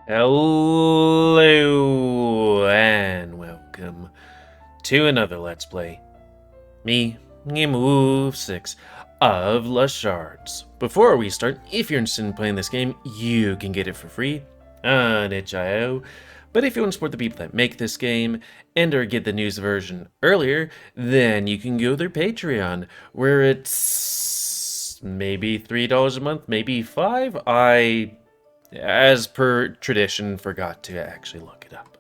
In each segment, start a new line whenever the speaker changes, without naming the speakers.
Hello and welcome to another Let's Play. Me, GamerWolfSix of Shards. Before we start, if you're interested in playing this game, you can get it for free on itch.io. But if you want to support the people that make this game and or get the news version earlier, then you can go to their Patreon, where it's maybe $3 a month, maybe $5. As per tradition, forgot to actually look it up.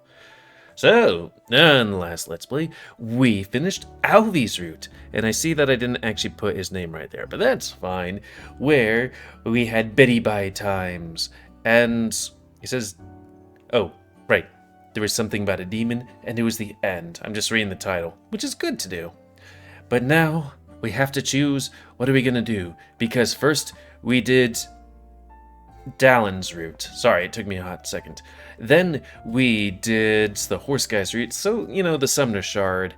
So, on the last Let's Play, we finished Alvy's route, and I see that I didn't actually put his name right there, but that's fine, where we had Betty by times, and he says, oh, right, there was something about a demon, and it was the end. I'm just reading the title, which is good to do. But now, we have to choose, what are we gonna do? Because first, we did Dallin's route. Sorry, it took me a hot second. Then we did the horse guy's route, so, you know, the summoner shard,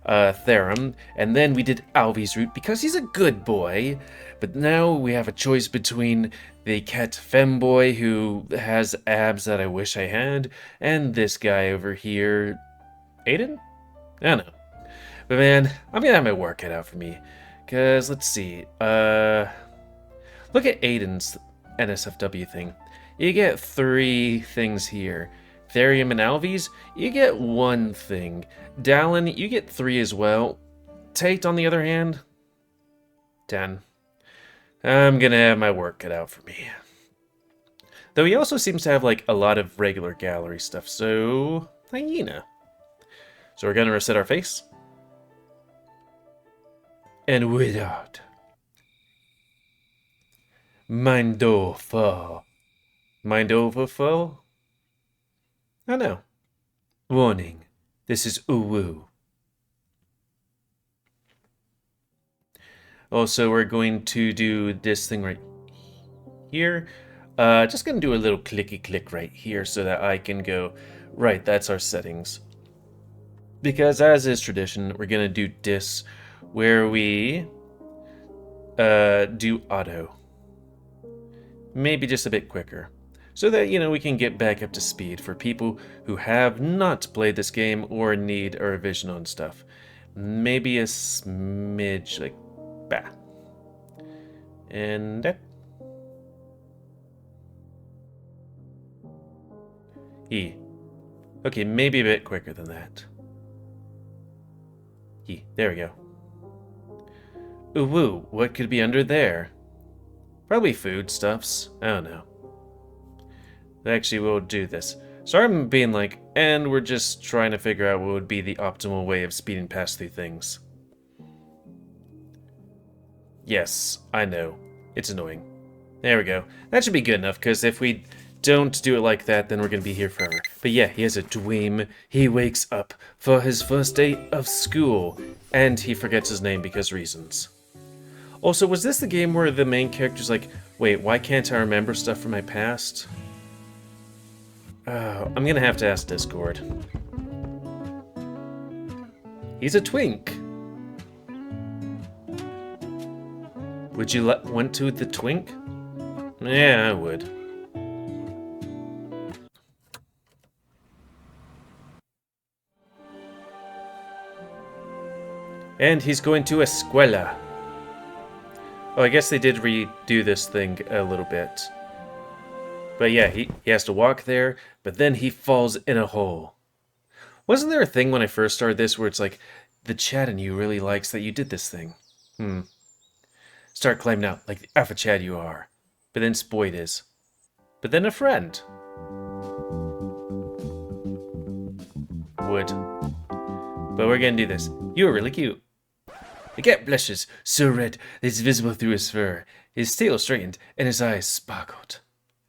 Therum. And then we did Alvy's route because he's a good boy. But now we have a choice between the cat femboy who has abs that I wish I had, and this guy over here. Aiden? I don't know. But man, I'm gonna have my work cut out for me. Because, let's see. Look at Aiden's NSFW thing. You get 3 things here. Therium and Alvy's, you get 1 thing. Dallin, you get 3 as well. Tate, on the other hand, 10. I'm gonna have my work cut out for me. Though he also seems to have like a lot of regular gallery stuff, so hyena. So we're gonna reset our face. And without Mind over. Mind over foe? Oh no. Warning. This is Uwu. Also, we're going to do this thing right here. Just gonna do a little clicky click right here so that I can go, right, that's our settings. Because as is tradition, we're gonna do this where we do auto. Maybe just a bit quicker, so that, you know, we can get back up to speed for people who have not played this game or need a revision on stuff. Maybe a smidge, like, bah. And that. Okay, maybe a bit quicker than that. There we go. Ooh, what could be under there? Probably foodstuffs. I don't know. Actually, we'll do this. So I'm being like, and we're just trying to figure out what would be the optimal way of speeding past through things. Yes, I know. It's annoying. There we go. That should be good enough, because if we don't do it like that, then we're going to be here forever. But yeah, he has a dream. He wakes up for his first day of school, and he forgets his name because reasons. Also, was this the game where the main character's like, wait, why can't I remember stuff from my past? I'm gonna have to ask Discord. He's a twink. Would you want to the twink? Yeah, I would. And he's going to escuela. Oh, I guess they did redo this thing a little bit. But yeah, he has to walk there, but then he falls in a hole. Wasn't there a thing when I first started this where it's like, the chat in you really likes that you did this thing? Start climbing out like the alpha Chad you are. But then Spoid is. But then a friend. Would. But we're gonna do this. You are really cute. The cat blushes, so red that it's visible through his fur. His tail straightened, and his eyes sparkled.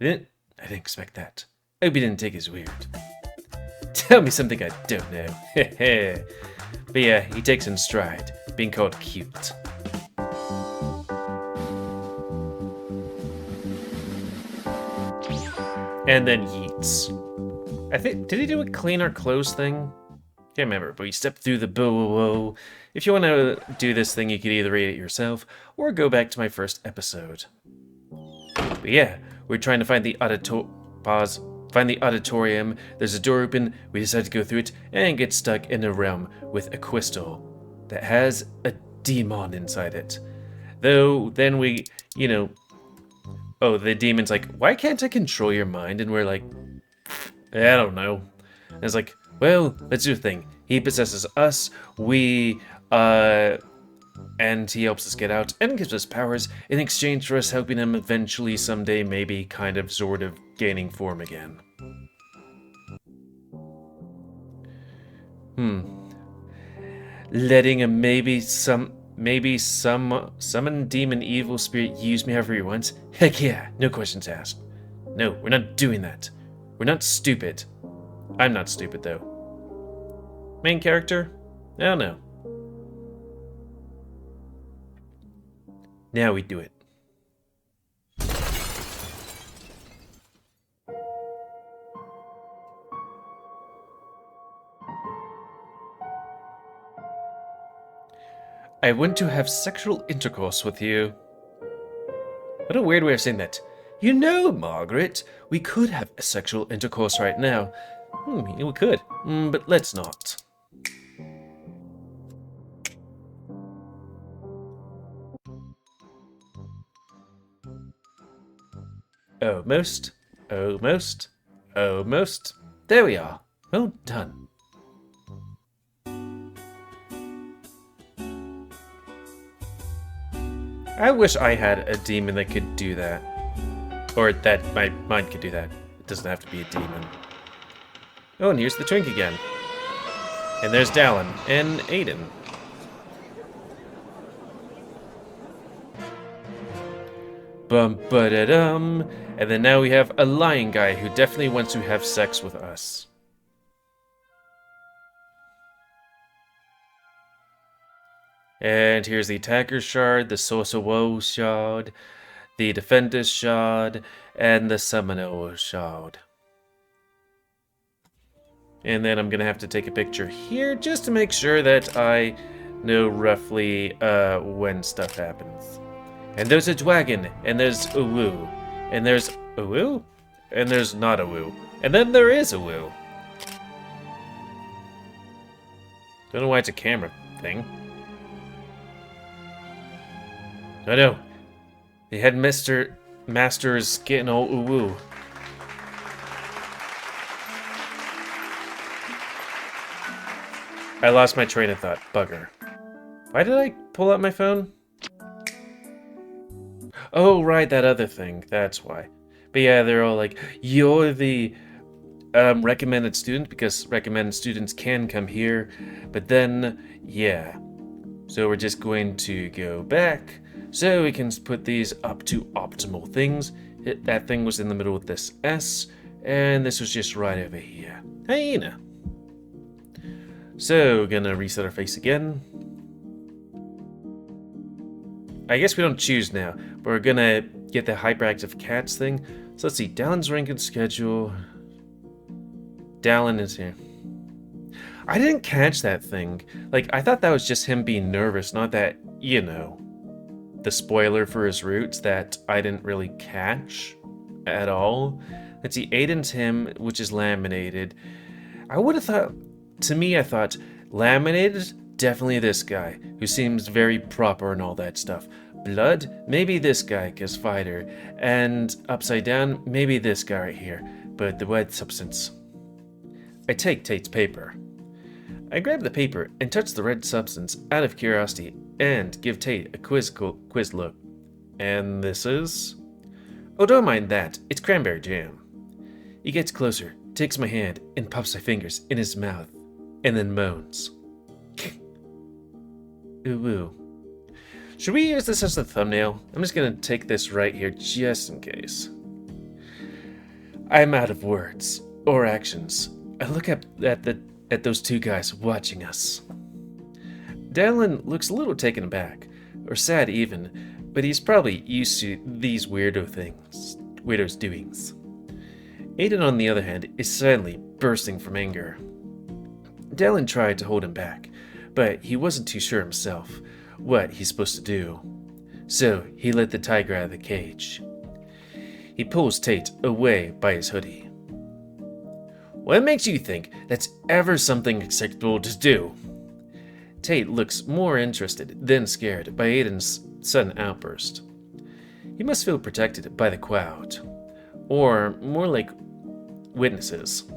I didn't expect that. I hope you didn't take it as weird. Tell me something I don't know. But yeah, he takes in stride, being called cute. And then yeets. I think, did he do a clean our clothes thing? Can't remember, but we stepped through the bow. If you want to do this thing, you could either read it yourself, or go back to my first episode. But yeah, we're trying to find the find the auditorium. There's a door open. We decide to go through it and get stuck in a realm with a crystal that has a demon inside it. Though, then we, you know... Oh, the demon's like, why can't I control your mind? And we're like, I don't know. And it's like, well, let's do a thing. He possesses us, and he helps us get out and gives us powers in exchange for us helping him eventually someday, maybe kind of sort of gaining form again. Letting a maybe summon demon evil spirit use me however he wants? Heck yeah, no questions asked. No, we're not doing that. We're not stupid. I'm not stupid though. Main character? I don't know. Now we do it. I want to have sexual intercourse with you. What a weird way of saying that. You know, Margaret, we could have a sexual intercourse right now. We could, but let's not. Almost, almost, almost. There we are. Well done. I wish I had a demon that could do that. Or that my mind could do that. It doesn't have to be a demon. Oh, and here's the twink again. And there's Dallin and Aiden. Bum-ba-da-dum. And then now we have a lion guy who definitely wants to have sex with us. And here's the attacker's shard, the sorcerer shard, the defender's shard, and the summoner's shard. And then I'm gonna have to take a picture here just to make sure that I know roughly when stuff happens. And there's a dragon, and there's a woo, and there's a woo, and there's not a woo, and then there is a woo. Don't know why it's a camera thing. I know. The headmaster is getting all ooh-woo. I lost my train of thought. Bugger. Why did I pull out my phone? Oh, right, that other thing. That's why. But yeah, they're all like, you're the recommended student, because recommended students can come here. But then, yeah. So we're just going to go back. So we can put these up to optimal things. That thing was in the middle with this S, and this was just right over here. Hyena. So we're gonna reset our face again. I guess we don't choose now, but we're gonna get the hyperactive cats thing. So let's see, Dallin's rank and schedule. Dallin is here. I didn't catch that thing. Like, I thought that was just him being nervous, not that, you know, the spoiler for his roots that I didn't really catch at all. Let's see, Aiden's him, which is laminated. I would have thought, to me, I thought, laminated, definitely this guy, who seems very proper and all that stuff. Blood, maybe this guy, cause fighter. And upside down, maybe this guy right here, but the red substance. I take Tate's paper. I grab the paper and touch the red substance out of curiosity and give Tate a quiz look. And this is... Oh, don't mind that. It's cranberry jam. He gets closer, takes my hand, and pops my fingers in his mouth, and then moans. Ooh. Should we use this as the thumbnail? I'm just gonna take this right here just in case. I'm out of words or actions. I look up at those two guys watching us. Dallin looks a little taken aback, or sad even, but he's probably used to these weirdos' doings. Aiden, on the other hand, is suddenly bursting from anger. Dallin tried to hold him back, but he wasn't too sure himself what he's supposed to do. So he let the tiger out of the cage. He pulls Tate away by his hoodie. What makes you think that's ever something acceptable to do? Tate looks more interested than scared by Aiden's sudden outburst. He must feel protected by the crowd, or more like witnesses.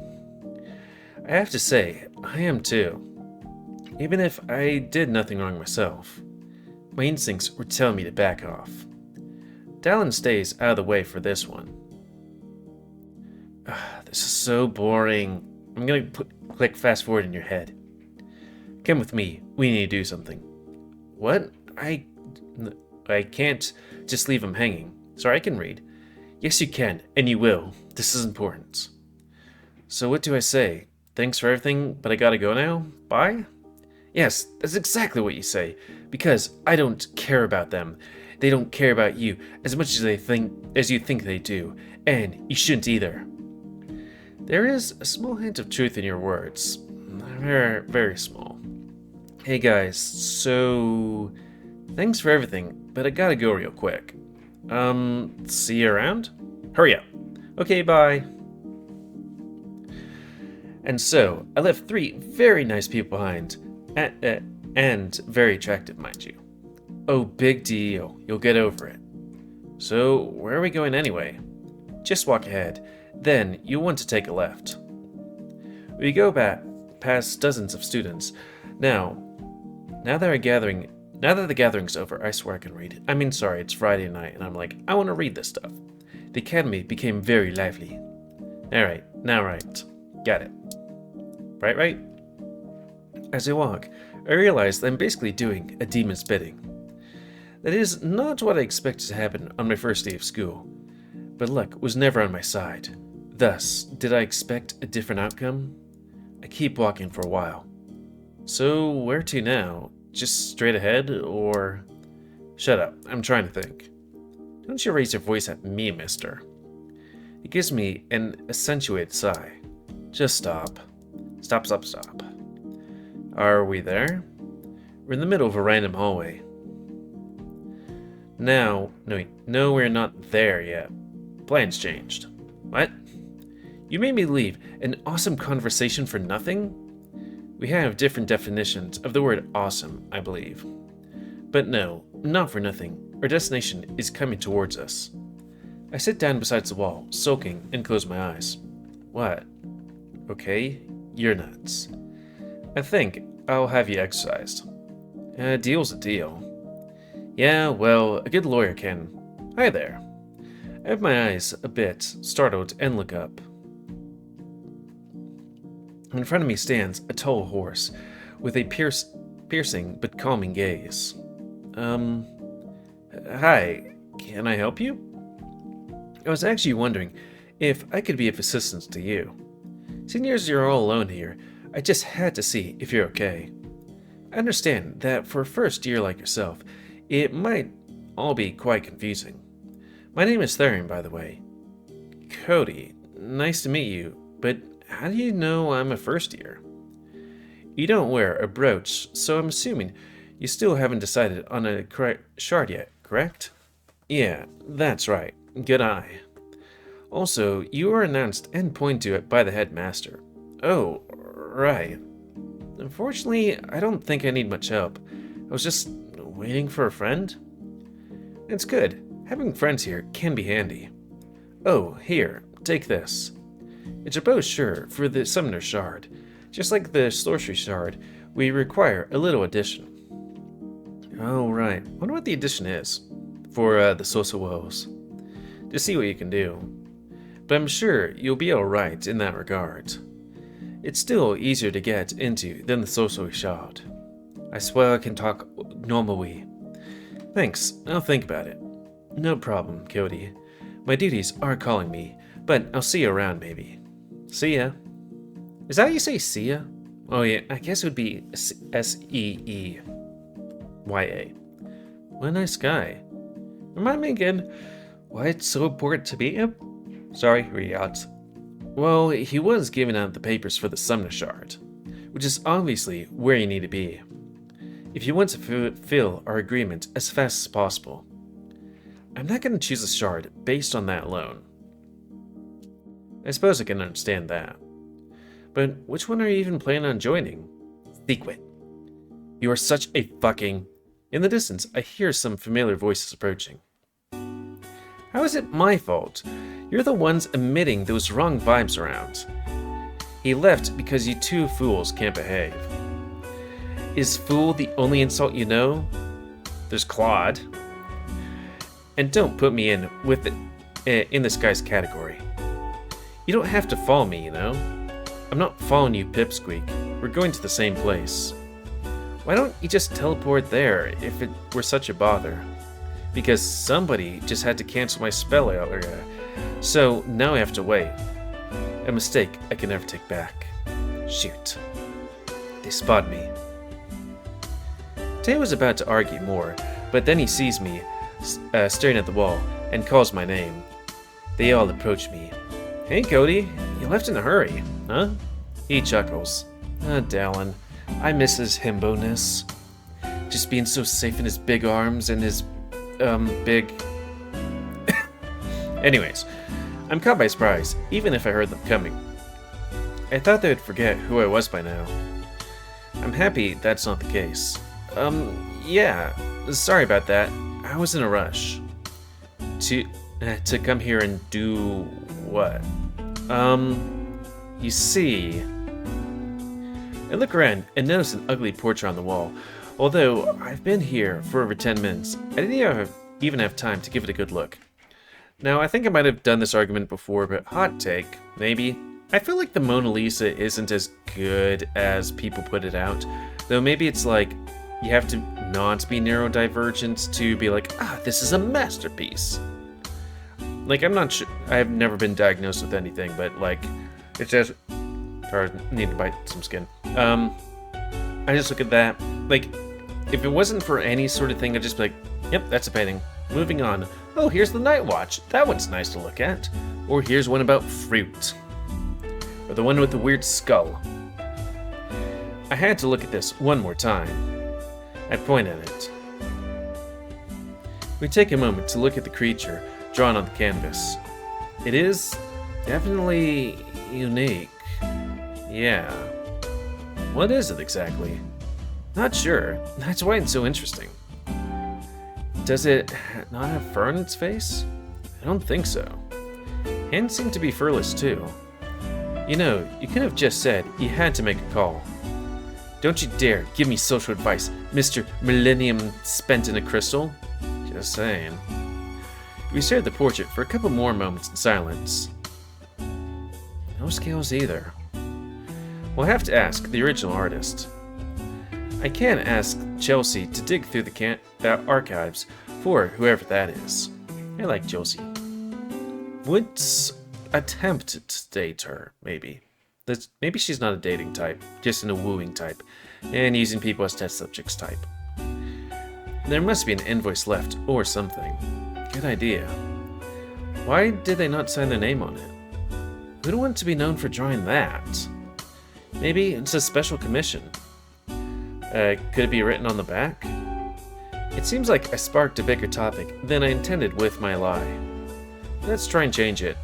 I have to say, I am too. Even if I did nothing wrong myself, my instincts would tell me to back off. Dallin stays out of the way for this one. This is so boring. I'm gonna click fast forward in your head. Come with me. We need to do something. What? I can't just leave him hanging. Sorry, I can read. Yes, you can, and you will. This is important. So what do I say? Thanks for everything, but I gotta go now? Bye? Yes, that's exactly what you say. Because I don't care about them. They don't care about you as much as you think they do. And you shouldn't either. There is a small hint of truth in your words. Very, very small. Hey guys, so... Thanks for everything, but I gotta go real quick. See you around? Hurry up. Okay, bye. And so, I left 3 very nice people behind, and very attractive, mind you. Oh, big deal. You'll get over it. So, where are we going anyway? Just walk ahead. Then, you'll want to take a left. We go back past dozens of students. Now that the gathering's over, I swear I can read. I mean, sorry, it's Friday night, and I'm like, I want to read this stuff. The academy became very lively. Alright, now right. Got it. Right? As I walk, I realize that I'm basically doing a demon's bidding. That is not what I expected to happen on my first day of school, but luck was never on my side. Thus, did I expect a different outcome? I keep walking for a while. So, where to now? Just straight ahead, or... Shut up, I'm trying to think. Don't you raise your voice at me, mister. It gives me an accentuated sigh. Just stop. Stop. Are we there? We're in the middle of a random hallway. No, we're not there yet. Plans changed. What? You made me leave an awesome conversation for nothing? We have different definitions of the word awesome, I believe. But no, not for nothing. Our destination is coming towards us. I sit down beside the wall, sulking, and close my eyes. What? Okay, you're nuts. I think I'll have you exercised. A deal's a deal. Yeah, well, a good lawyer can. Hi there. I have my eyes a bit startled and look up. In front of me stands a tall horse with a piercing but calming gaze. Hi, can I help you? I was actually wondering if I could be of assistance to you. Seeing as you're all alone here, I just had to see if you're okay. I understand that for a first year like yourself, it might all be quite confusing. My name is Therian, by the way. Cody, nice to meet you, but how do you know I'm a first year? You don't wear a brooch, so I'm assuming you still haven't decided on a correct shard yet, correct? Yeah, that's right. Good eye. Also, you were announced and pointed to it by the headmaster. Oh, right. Unfortunately, I don't think I need much help. I was just waiting for a friend. It's good. Having friends here can be handy. Oh, here, take this. It's a brochure for the Summoner Shard. Just like the Sorcery Shard, we require a little addition. Oh, right. Wonder what the addition is for the Social Woes. Just see what you can do. But I'm sure you'll be alright in that regard. It's still easier to get into than the Sorcery Shard. I swear I can talk normally. Thanks, I'll think about it. No problem, Cody. My duties are calling me, but I'll see you around maybe. See ya. Is that how you say see ya? Oh yeah, I guess it would be S-E-E-Y-A. What a nice guy. Remind me again why it's so important to meet him? Sorry, Riyadh. Well, he was giving out the papers for the Summoner Shard, which is obviously where you need to be, if you want to fulfill our agreement as fast as possible. I'm not going to choose a shard based on that alone. I suppose I can understand that. But which one are you even planning on joining? Secret. You are such a fucking... In the distance, I hear some familiar voices approaching. How is it my fault? You're the ones emitting those wrong vibes around. He left because you two fools can't behave. Is fool the only insult you know? There's Claude. And don't put me in with it in this guy's category. You don't have to follow me, you know? I'm not following you, Pipsqueak. We're going to the same place. Why don't you just teleport there if it were such a bother? Because somebody just had to cancel my spell earlier, so now I have to wait. A mistake I can never take back. Shoot. They spot me. Tate was about to argue more, but then he sees me staring at the wall and calls my name. They all approach me. Hey Cody, you left in a hurry, huh? He chuckles. Dallin, I miss his himbo-ness. Just being so safe in his big arms and his, big... Anyways, I'm caught by surprise, even if I heard them coming. I thought they would forget who I was by now. I'm happy that's not the case. Yeah, sorry about that. I was in a rush. To come here and do what? You see... I look around and notice an ugly portrait on the wall. Although I've been here for over 10 minutes, I didn't even have time to give it a good look. Now, I think I might have done this argument before, but hot take, maybe. I feel like the Mona Lisa isn't as good as people put it out. Though maybe it's like, you have to not be neurodivergent to be like, this is a masterpiece. Like, I'm not sure, I've never been diagnosed with anything, but like, it's just... Or need to bite some skin. I just look at that. Like, if it wasn't for any sort of thing, I'd just be like, yep, that's a painting. Moving on. Oh, here's the Night Watch. That one's nice to look at. Or here's one about fruit. Or the one with the weird skull. I had to look at this one more time. I point at it. We take a moment to look at the creature drawn on the canvas. It is definitely unique. Yeah. What is it exactly? Not sure. That's why it's so interesting. Does it not have fur on its face? I don't think so. Hands seem to be furless too. You know, you could have just said you had to make a call. Don't you dare give me social advice, Mr. Millennium spent in a crystal. Just saying. We stared at the portrait for a couple more moments in silence. No scales either. We'll have to ask the original artist. I can ask Chelsea to dig through the archives for whoever that is. I like Chelsea. Would attempt to date her, maybe. Maybe she's not a dating type, just in a wooing type, and using people as test subjects type. There must be an invoice left, or something. Good idea. Why did they not sign their name on it? Who'd want to be known for drawing that? Maybe it's a special commission. Could it be written on the back? It seems like I sparked a bigger topic than I intended with my lie. Let's try and change it.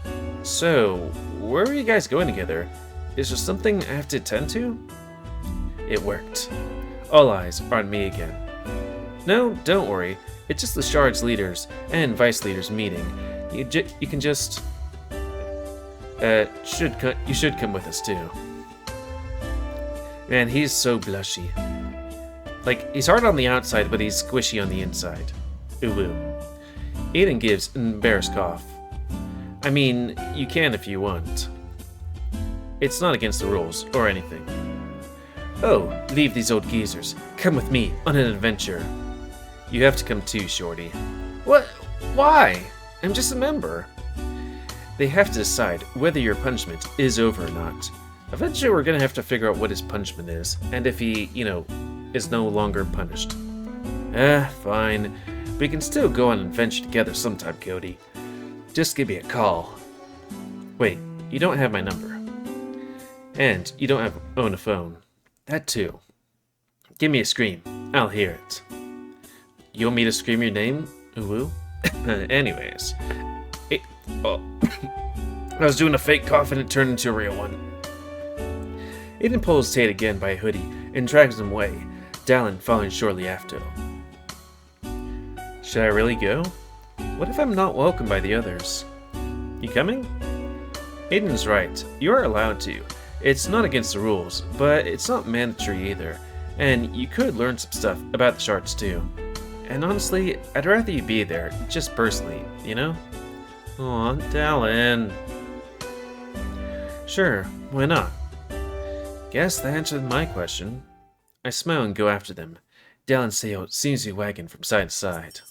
So, where are you guys going together? Is there something I have to attend to? It worked. All eyes are on me again. No, don't worry. It's just the Shards leaders and vice leaders meeting. You can just... you should come with us too. Man, he's so blushy. Like, he's hard on the outside, but he's squishy on the inside. Ooh. Aiden gives an embarrassed cough. I mean, you can if you want. It's not against the rules, or anything. Oh, leave these old geezers. Come with me on an adventure. You have to come too, Shorty. What? Why? I'm just a member. They have to decide whether your punishment is over or not. Eventually we're gonna have to figure out what his punishment is, and if he, is no longer punished. Fine. We can still go on an adventure together sometime, Cody. Just give me a call. Wait, you don't have my number. And you don't own a phone. That too. Give me a scream. I'll hear it. You want me to scream your name? Ooh. Anyways. I was doing a fake cough and it turned into a real one. Aiden pulls Tate again by a hoodie and drags him away, Dallin following shortly after. Should I really go? What if I'm not welcomed by the others? You coming? Aiden's right. You are allowed to. It's not against the rules, but it's not mandatory either. And you could learn some stuff about the Shards too. And honestly, I'd rather you be there, just personally, you know? Aw, Dallin. Sure, why not? Guess that answered my question. I smile and go after them. Dallin's tail seems to be wagging from side to side.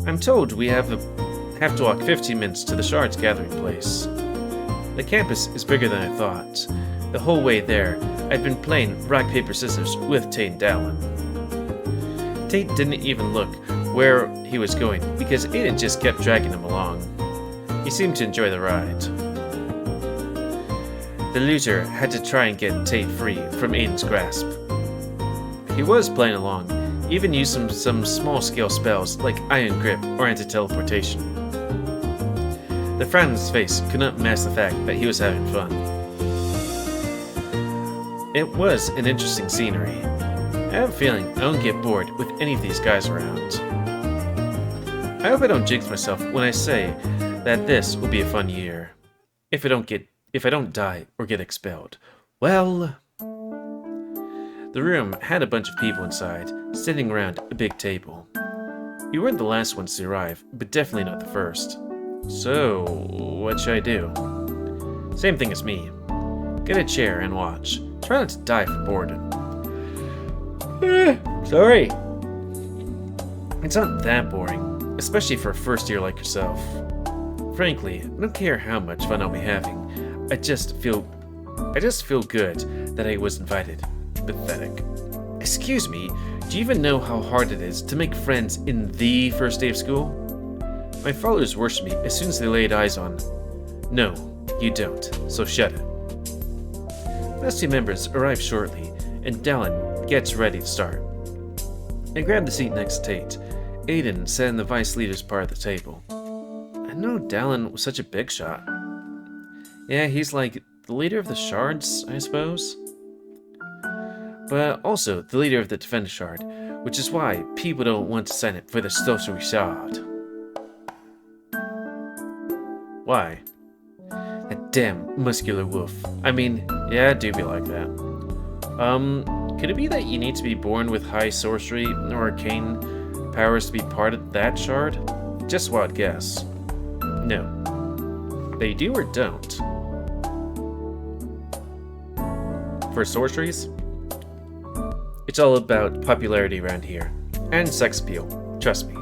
I'm told we have to walk 15 minutes to the Shards gathering place. The campus is bigger than I thought. The whole way there, I'd been playing rock, paper, scissors with Tate and Dallin. Tate didn't even look where he was going because Aiden just kept dragging him along. He seemed to enjoy the ride. The loser had to try and get Tate free from Aiden's grasp. He was playing along, even used some small-scale spells like Iron Grip or Anti-Teleportation. The frown on his face could not mask the fact that he was having fun. It was an interesting scenery. I have a feeling I don't get bored with any of these guys around. I hope I don't jinx myself when I say that this will be a fun year. If I don't die or get expelled. Well... The room had a bunch of people inside, sitting around a big table. We weren't the last ones to arrive, but definitely not the first. So, what should I do? Same thing as me. Get a chair and watch. Try not to die from boredom. Sorry. It's not that boring, especially for a first year like yourself. Frankly, I don't care how much fun I'll be having. I just feel good that I was invited. Pathetic. Excuse me, do you even know how hard it is to make friends in the first day of school? My followers worship me as soon as they laid eyes on. No, you don't, so shut it. Last two members arrive shortly, and Dallin gets ready to start. I grab the seat next to Tate. Aiden sat in the vice leader's part of the table. I know Dallin was such a big shot. Yeah, he's like the leader of the Shards, I suppose. But also the leader of the Defender Shard, which is why people don't want to sign up for the Sorcery Shard. Why? That damn muscular wolf. I mean, yeah, it do be like that. Could it be that you need to be born with high sorcery or arcane powers to be part of that shard? Just a wild guess. No. They do or don't? For sorceries? It's all about popularity around here, and sex appeal, trust me.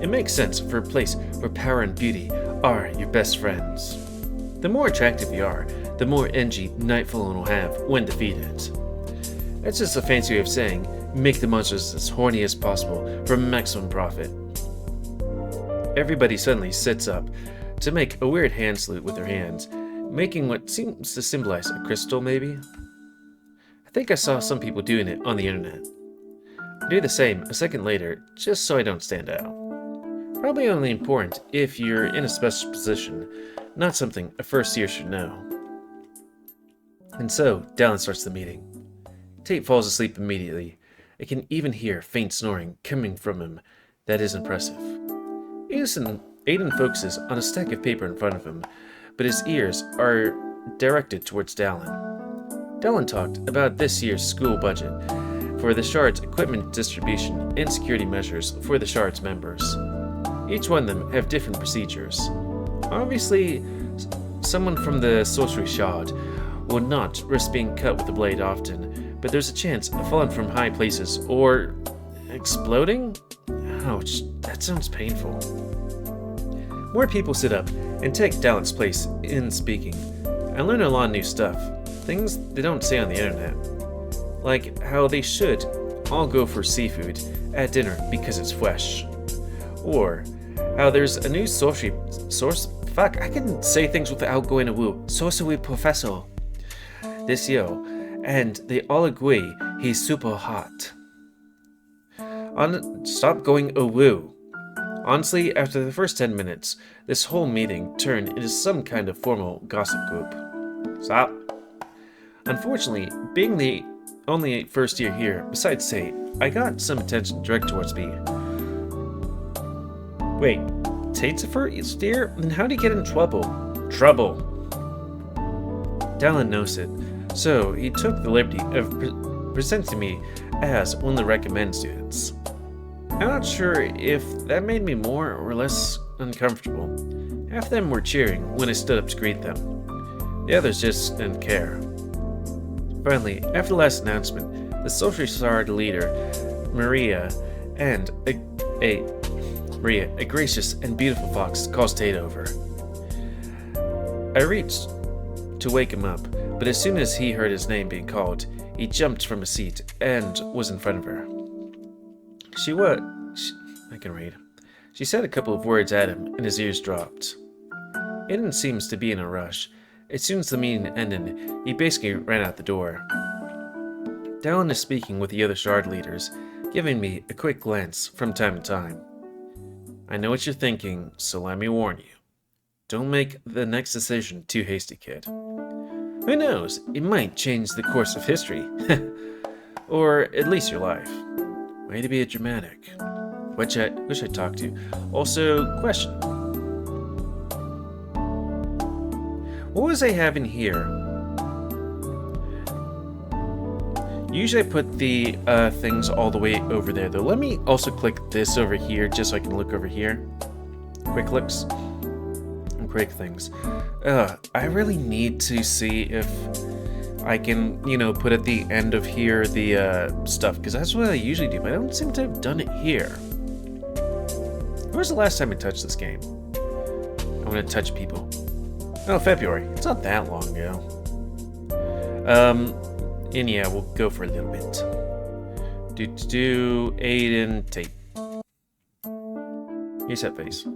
It makes sense for a place where power and beauty are your best friends. The more attractive you are, the more energy Nightfallen will have when defeated. That's just a fancy way of saying, make the monsters as horny as possible for maximum profit. Everybody suddenly sits up to make a weird hand salute with their hands, making what seems to symbolize a crystal, maybe? I think I saw some people doing it on the internet. I do the same a second later, just so I don't stand out. Probably only important if you're in a special position, not something a first year should know. And so, Dallin starts the meeting. Tate falls asleep immediately. I can even hear faint snoring coming from him. That is impressive. Aiden focuses on a stack of paper in front of him, but his ears are directed towards Dallin. Dallin talked about this year's school budget for the Shards' equipment distribution and security measures for the Shards members. Each one of them have different procedures. Obviously, someone from the Sorcery Shard will not risk being cut with a blade often, but there's a chance of falling from high places or exploding? Ouch, that sounds painful. More people sit up and take Dallin's place in speaking. I learn a lot of new stuff, things they don't say on the internet. Like how they should all go for seafood at dinner because it's fresh. Or how there's a new I can say things without going to woo. Sorcery professor this year, and they all agree he's super hot. Stop going woo. Honestly, after the first 10 minutes, this whole meeting turned into some kind of formal gossip group. Stop. Unfortunately, being the only first year here, besides Tate, I got some attention directed towards me. Wait, Tate's a first year? Then how did he get in trouble? Trouble! Dallin knows it, so he took the liberty of presenting me as one of the recommended students. I'm not sure if that made me more or less uncomfortable. Half of them were cheering when I stood up to greet them. The others just didn't care. Finally, after the last announcement, the social shard leader, Maria, and a gracious and beautiful fox, calls Tate over. I reached to wake him up, but as soon as he heard his name being called, he jumped from his seat and was in front of her. I can read. She said a couple of words at him, and his ears dropped. Aiden seems to be in a rush. As soon as the meeting ended, he basically ran out the door. Dallin is speaking with the other shard leaders, giving me a quick glance from time to time. I know what you're thinking, so let me warn you. Don't make the next decision too hasty, kid. Who knows, it might change the course of history. Or at least your life. Way to be a dramatic. Which I talk to. Also, question. What was I having here? Usually I put the things all the way over there, though. Let me also click this over here, just so I can look over here. Quick looks. And quick things. I really need to see if I can, put at the end of here the stuff, because that's what I usually do, but I don't seem to have done it here. When was the last time I touched this game? I want to touch people. Oh, February. It's not that long ago. And yeah, we'll go for a little bit. Aiden, Tate. Here's that face.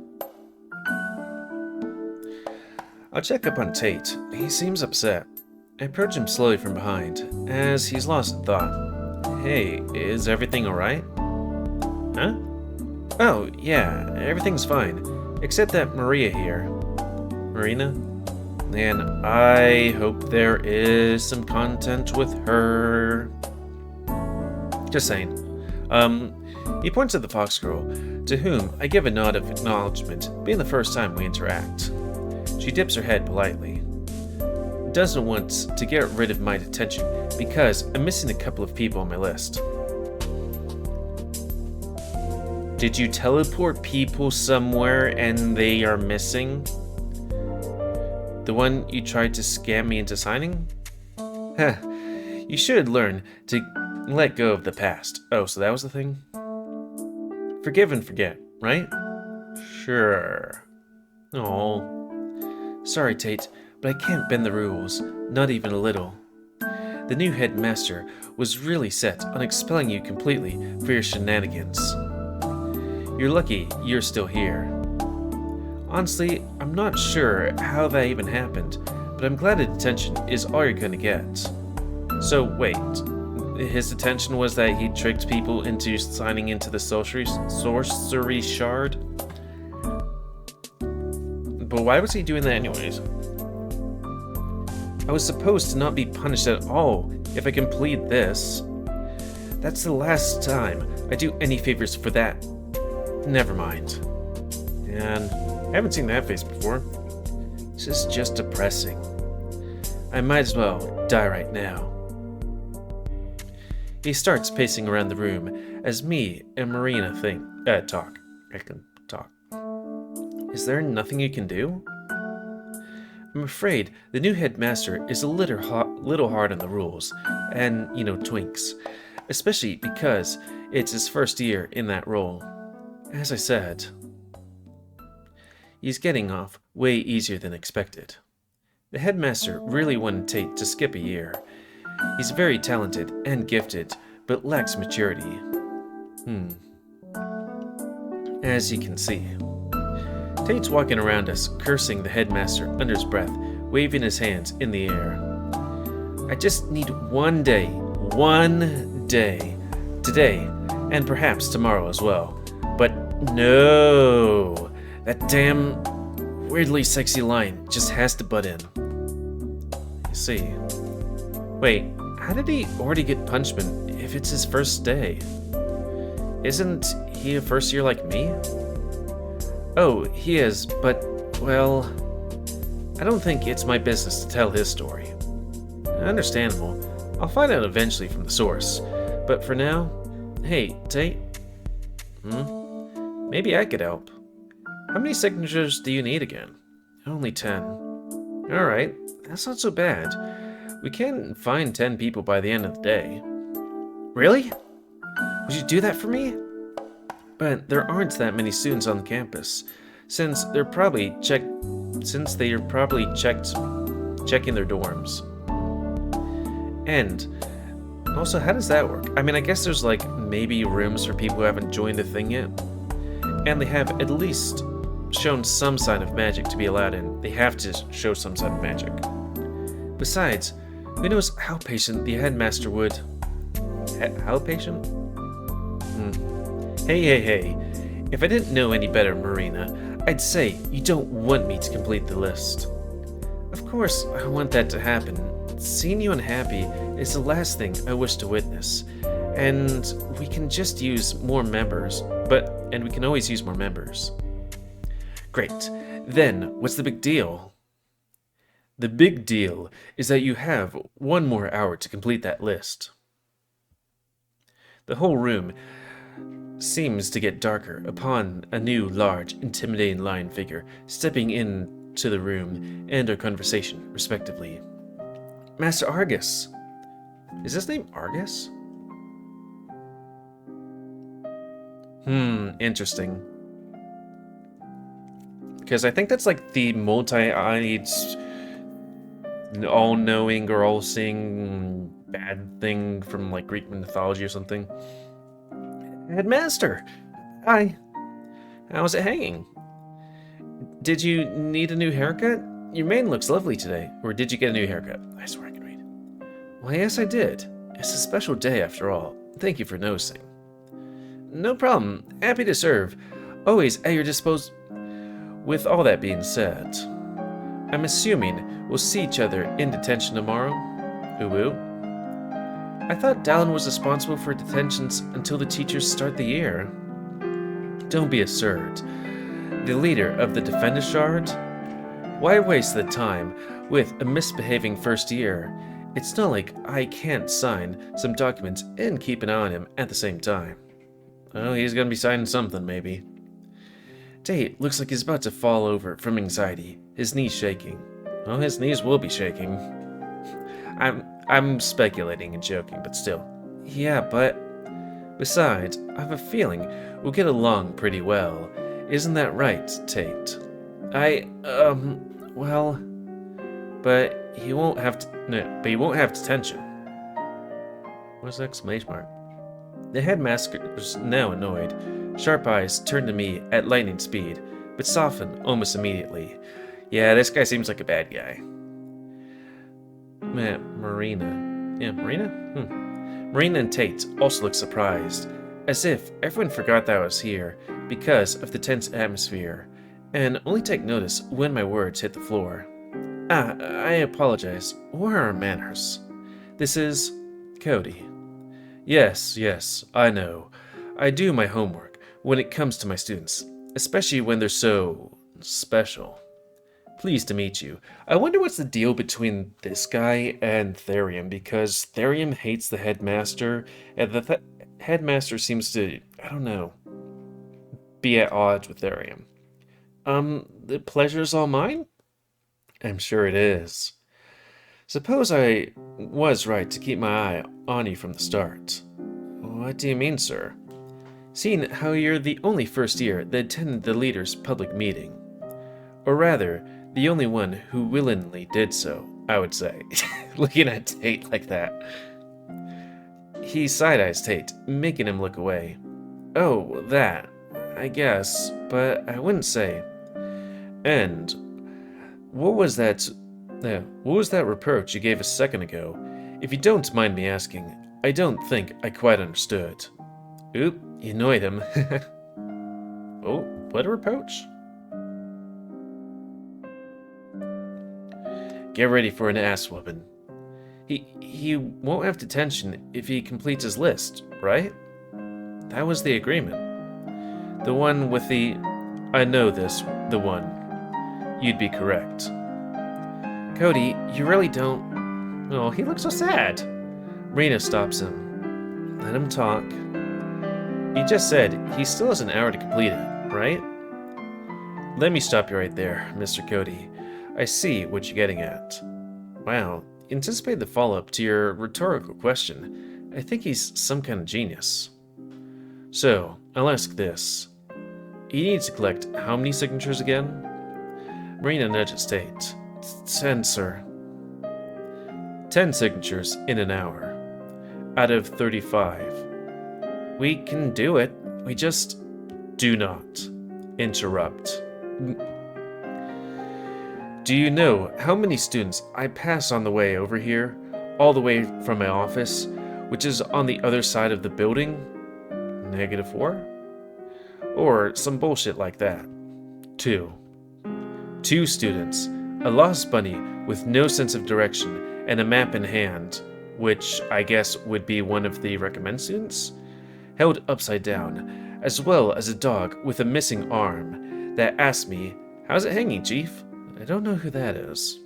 I'll check up on Tate. He seems upset. I approach him slowly from behind, as he's lost in thought. Hey, is everything alright? Huh? Oh, yeah, everything's fine. Except that Maria here. Marina? And I hope there is some content with her. Just saying. He points at the fox girl, to whom I give a nod of acknowledgement, being the first time we interact. She dips her head politely. Doesn't want to get rid of my attention because I'm missing a couple of people on my list. Did you teleport people somewhere and they are missing? The one you tried to scam me into signing? Heh, you should learn to let go of the past. Oh, so that was the thing? Forgive and forget, right? Sure. Oh, sorry, Tate, but I can't bend the rules, not even a little. The new headmaster was really set on expelling you completely for your shenanigans. You're lucky you're still here. Honestly, I'm not sure how that even happened, but I'm glad the detention is all you're gonna get. So wait, his detention was that he tricked people into signing into the sorcery shard? But why was he doing that anyways? I was supposed to not be punished at all if I complete this. That's the last time I do any favors for that. Never mind. And I haven't seen that face before. This is just depressing. I might as well die right now. He starts pacing around the room as me and Marina talk. I can talk. Is there nothing you can do? I'm afraid the new headmaster is a little hard on the rules and, twinks, especially because it's his first year in that role. As I said, he's getting off way easier than expected. The headmaster really wanted Tate to skip a year. He's very talented and gifted, but lacks maturity. As you can see, Tate's walking around us, cursing the headmaster under his breath, waving his hands in the air. I just need one day, today, and perhaps tomorrow as well. But No! That damn weirdly sexy line just has to butt in. I see. Wait, how did he already get punishment if it's his first day? Isn't he a first year like me? Oh, he is, but, well, I don't think it's my business to tell his story. Understandable. I'll find out eventually from the source. But for now, hey, Tate? Maybe I could help. How many signatures do you need again? Only 10. Alright, that's not so bad. We can find 10 people by the end of the day. Really? Would you do that for me? But there aren't that many students on the campus, since they're probably checking their dorms. And also, how does that work? I mean, I guess there's like maybe rooms for people who haven't joined the thing yet, and they have at least shown some sign of magic to be allowed in. They have to show some sign of magic. Besides, who knows how patient the headmaster would. How patient? Hey. If I didn't know any better, Marina, I'd say you don't want me to complete the list. Of course, I want that to happen. Seeing you unhappy is the last thing I wish to witness. And we can just use more members. And we can always use more members. Great. Then, what's the big deal? The big deal is that you have 1 more hour to complete that list. The whole room seems to get darker upon a new, large, intimidating lion figure stepping into the room and our conversation, respectively. Master Argus. Is his name Argus? Interesting. Because I think that's like the multi-eyed, all-knowing or all-seeing bad thing from like Greek mythology or something. Headmaster! Hi. How's it hanging? Did you need a new haircut? Your mane looks lovely today. Or did you get a new haircut? I swear I can read. Why, yes, I did. It's a special day after all. Thank you for noticing. No problem. Happy to serve. Always at your disposal. With all that being said, I'm assuming we'll see each other in detention tomorrow? Ooh. I thought Dallin was responsible for detentions until the teachers start the year. Don't be absurd. The leader of the Defender Shard? Why waste the time with a misbehaving first year? It's not like I can't sign some documents and keep an eye on him at the same time. Oh, he's gonna be signing something, maybe. Tate looks like he's about to fall over from anxiety, his knees shaking. Well, his knees will be shaking. I'm speculating and joking, but still. Yeah, but... Besides, I have a feeling we'll get along pretty well. Isn't that right, Tate? Well... But he won't have detention. What's the exclamation mark? The headmaster's now annoyed. Sharp eyes turn to me at lightning speed, but soften almost immediately. Yeah, this guy seems like a bad guy. Marina. Yeah, Marina? Marina and Tate also look surprised, as if everyone forgot that I was here because of the tense atmosphere, and only take notice when my words hit the floor. I apologize. Where are our manners? This is Cody. Yes, I know. I do my homework when it comes to my students, especially when they're so special. Pleased to meet you. I wonder what's the deal between this guy and Therium, because Therium hates the headmaster, and the headmaster seems to, I don't know, be at odds with Therium. The pleasure's all mine? I'm sure it is. Suppose I was right to keep my eye on you from the start. What do you mean, sir? Seeing how you're the only first year that attended the leader's public meeting. Or rather, the only one who willingly did so, I would say. Looking at Tate like that. He side-eyes Tate, making him look away. Oh, that. I guess, but I wouldn't say. And what was that reproach you gave a second ago? If you don't mind me asking, I don't think I quite understood. Oop, you annoyed him. What a reproach? Get ready for an ass whooping. He won't have detention if he completes his list, right? That was the agreement. The one with the... I know this, the one. You'd be correct. Cody, you really don't... Oh, he looks so sad. Rena stops him. Let him talk. He just said he still has an hour to complete it, right? Let me stop you right there, Mr. Cody. I see what you're getting at. Wow, anticipate the follow-up to your rhetorical question. I think he's some kind of genius. So, I'll ask this. He needs to collect how many signatures again? Marina nudges Tate. 10, sir. 10 signatures in an hour. Out of 35. We can do it. We just... Do not interrupt. Do you know how many students I pass on the way over here? All the way from my office, which is on the other side of the building? -4? Or some bullshit like that. 2. 2 students. A lost bunny with no sense of direction and a map in hand, which I guess would be one of the recommend students, held upside down, as well as a dog with a missing arm that asked me, "How's it hanging, Chief?" I don't know who that is.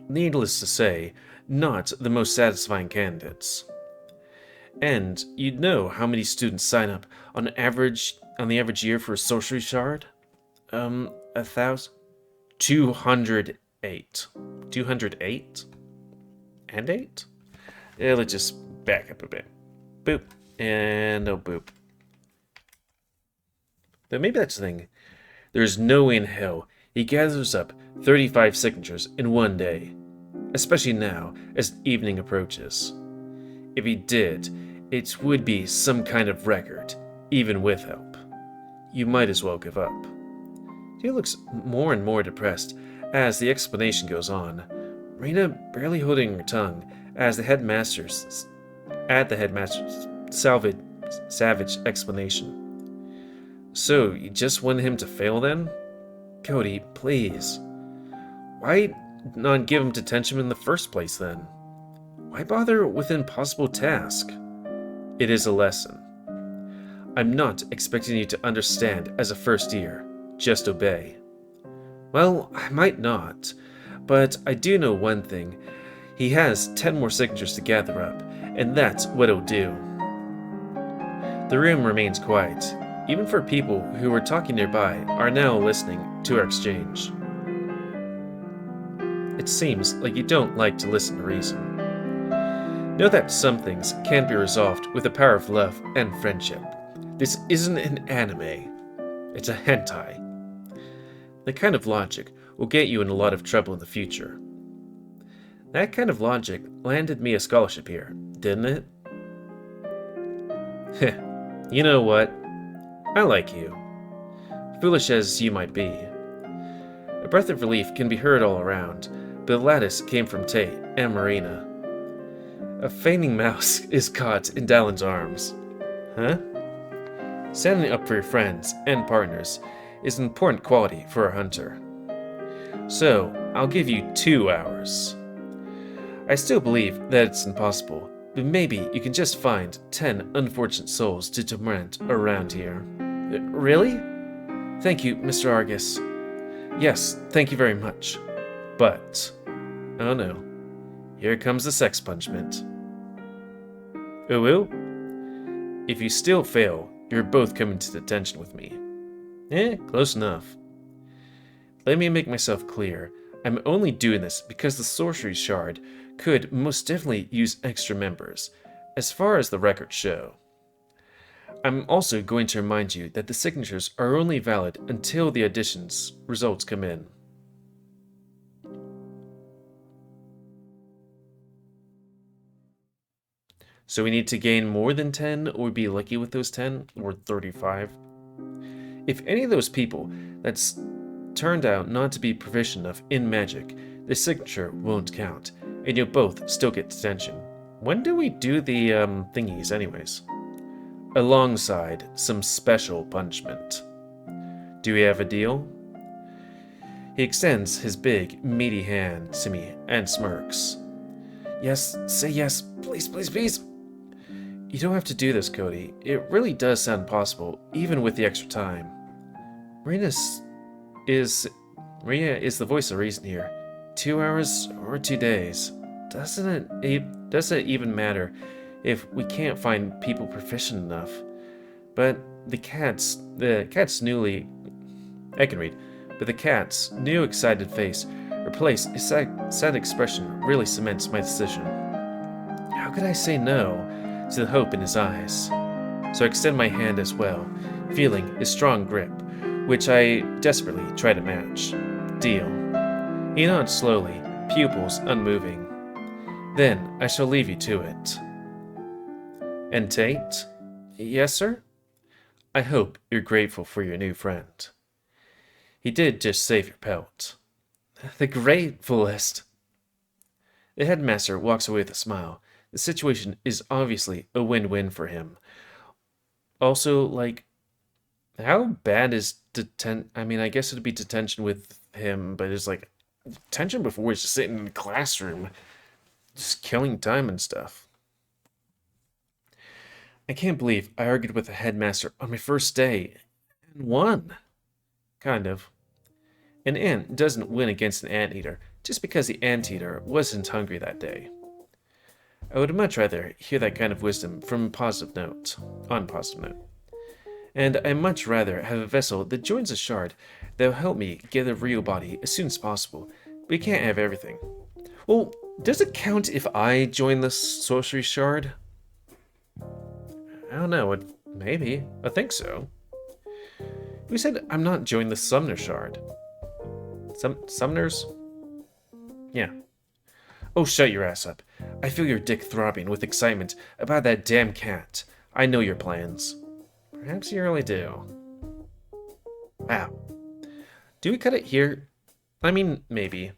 Needless to say, not the most satisfying candidates. And you'd know how many students sign up on the average year for a sorcery shard? 1,000? 208. 208? And 8? Yeah, let's just back up a bit. Boop. And no boop. Though maybe that's the thing. There's no way in hell he gathers up 35 signatures in one day. Especially now, as evening approaches. If he did, it would be some kind of record, even with help. You might as well give up. He looks more and more depressed as the explanation goes on, Rena barely holding her tongue as the headmaster's savage explanation. So, you just wanted him to fail then? Cody, please. Why not give him detention in the first place then? Why bother with an impossible task? It is a lesson. I'm not expecting you to understand as a first year. Just obey. Well, I might not, but I do know one thing. He has 10 more signatures to gather up, and that's what he'll do. The room remains quiet. Even for people who were talking nearby are now listening to our exchange. It seems like you don't like to listen to reason. Know that some things can be resolved with the power of love and friendship. This isn't an anime. It's a hentai. That kind of logic will get you in a lot of trouble in the future. That kind of logic landed me a scholarship here, didn't it? Heh, you know what? I like you. Foolish as you might be. A breath of relief can be heard all around, but the lattice came from Tate and Marina. A fainting mouse is caught in Dallin's arms. Huh? Standing up for your friends and partners is an important quality for a hunter. So, I'll give you 2 hours. I still believe that it's impossible, but maybe you can just find 10 unfortunate souls to torment around here. Really? Thank you, Mr. Argus. Yes, thank you very much. But, oh no, here comes the sex punishment. Ooh? If you still fail, you're both coming to detention with me. Close enough. Let me make myself clear. I'm only doing this because the sorcery shard could most definitely use extra members, as far as the records show. I'm also going to remind you that the signatures are only valid until the additions results come in. So we need to gain more than 10 or be lucky with those 10 or 35. If any of those people that's turned out not to be proficient enough in magic, the signature won't count, and you'll both still get detention. When do we do the thingies anyways? Alongside some special punishment. Do we have a deal? He extends his big, meaty hand to me and smirks. Yes, say yes, please, please, please. You don't have to do this, Cody. It really does sound possible, even with the extra time. Marina is the voice of reason here. 2 hours or 2 days. Doesn't it even matter if we can't find people proficient enough? But the cat's new excited face replaced a sad expression really cements my decision. How could I say no to the hope in his eyes? So I extend my hand as well, feeling his strong grip, which I desperately try to match. Deal. He nods slowly, pupils unmoving. Then I shall leave you to it. And Tate? Yes, sir? I hope you're grateful for your new friend. He did just save your pelt. The gratefulest. The headmaster walks away with a smile. The situation is obviously a win-win for him. Also, like, how bad is detention? I mean, I guess it'd be detention with him, but it's like detention before he's just sitting in the classroom, just killing time and stuff. I can't believe I argued with the headmaster on my first day and won. Kind of. An ant doesn't win against an anteater just because the anteater wasn't hungry that day. I would much rather hear that kind of wisdom from on positive note. And I much rather have a vessel that joins a shard that will help me get a real body as soon as possible. But you can't have everything. Well, does it count if I join the sorcery shard? I don't know, maybe. I think so. Who said I'm not joining the Sumner shard? Sumners? Yeah. Oh, shut your ass up. I feel your dick throbbing with excitement about that damn cat. I know your plans. Perhaps you really do. Wow. Do we cut it here? I mean, maybe.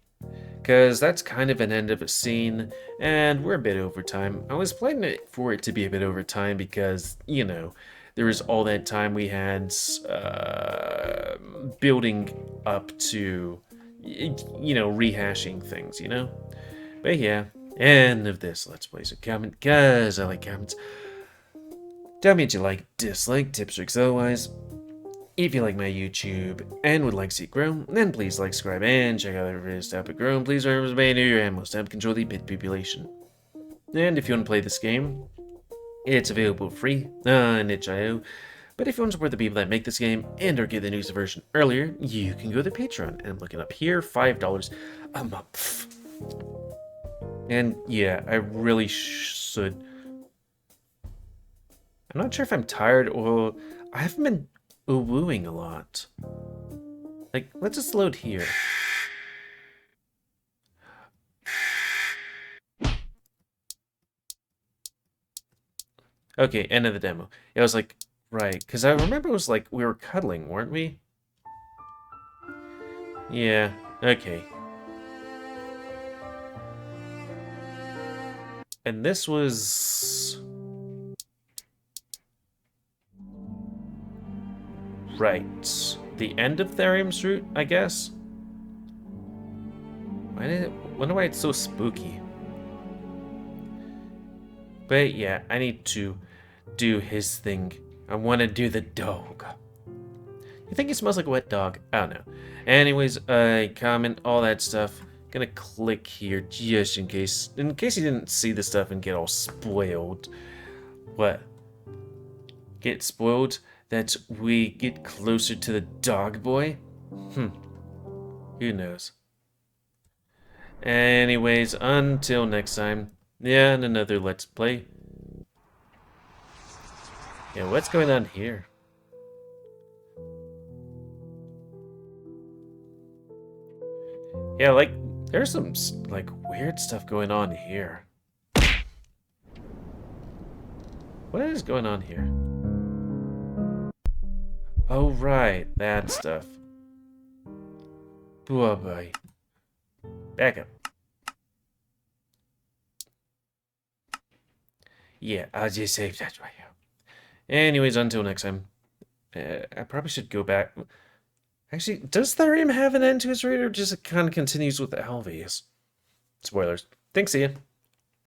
Because that's kind of an end of a scene, and we're a bit over time. I was planning for it to be a bit over time because, you know, there was all that time we had building up to, you know, rehashing things, you know? But yeah, end of this Let's Play. So comment, because I like comments. Tell me what you like, dislike, tips, tricks, otherwise. If you like my YouTube and would like to see it grow, then please like, subscribe, and check out other videos to help it grow. And please remember to ban your animals to help control the pit population. And if you want to play this game, it's available free on itch.io. But if you want to support the people that make this game and or get the news version earlier, you can go to Patreon. And I'm looking up here, $5 a month. And yeah, I really should. I'm not sure if I'm tired or I haven't been wooing a lot. Like, let's just load here. Okay, end of the demo. It was like, right, because I remember it was like we were cuddling, weren't we? Yeah, okay. And this was... right. The end of Therium's route, I guess? Wonder why it's so spooky. But yeah, I need to do his thing. I want to do the dog. You think he smells like a wet dog? I don't know. Anyways, comment, all that stuff. Gonna click here just in case you didn't see the stuff and get all spoiled. What? Get spoiled that we get closer to the dog boy? Who knows? Anyways, until next time. Yeah, and another Let's Play. Yeah, what's going on here? Yeah, like, there's some, like, weird stuff going on here. What is going on here? Oh, right, that stuff. Oh, boy. Back up. Yeah, I'll just save that right here. Anyways, until next time. I probably should go back. Actually, does Therium have an end to his raid, or just it kind of continues with Alves? Spoilers. Thanks, Ian.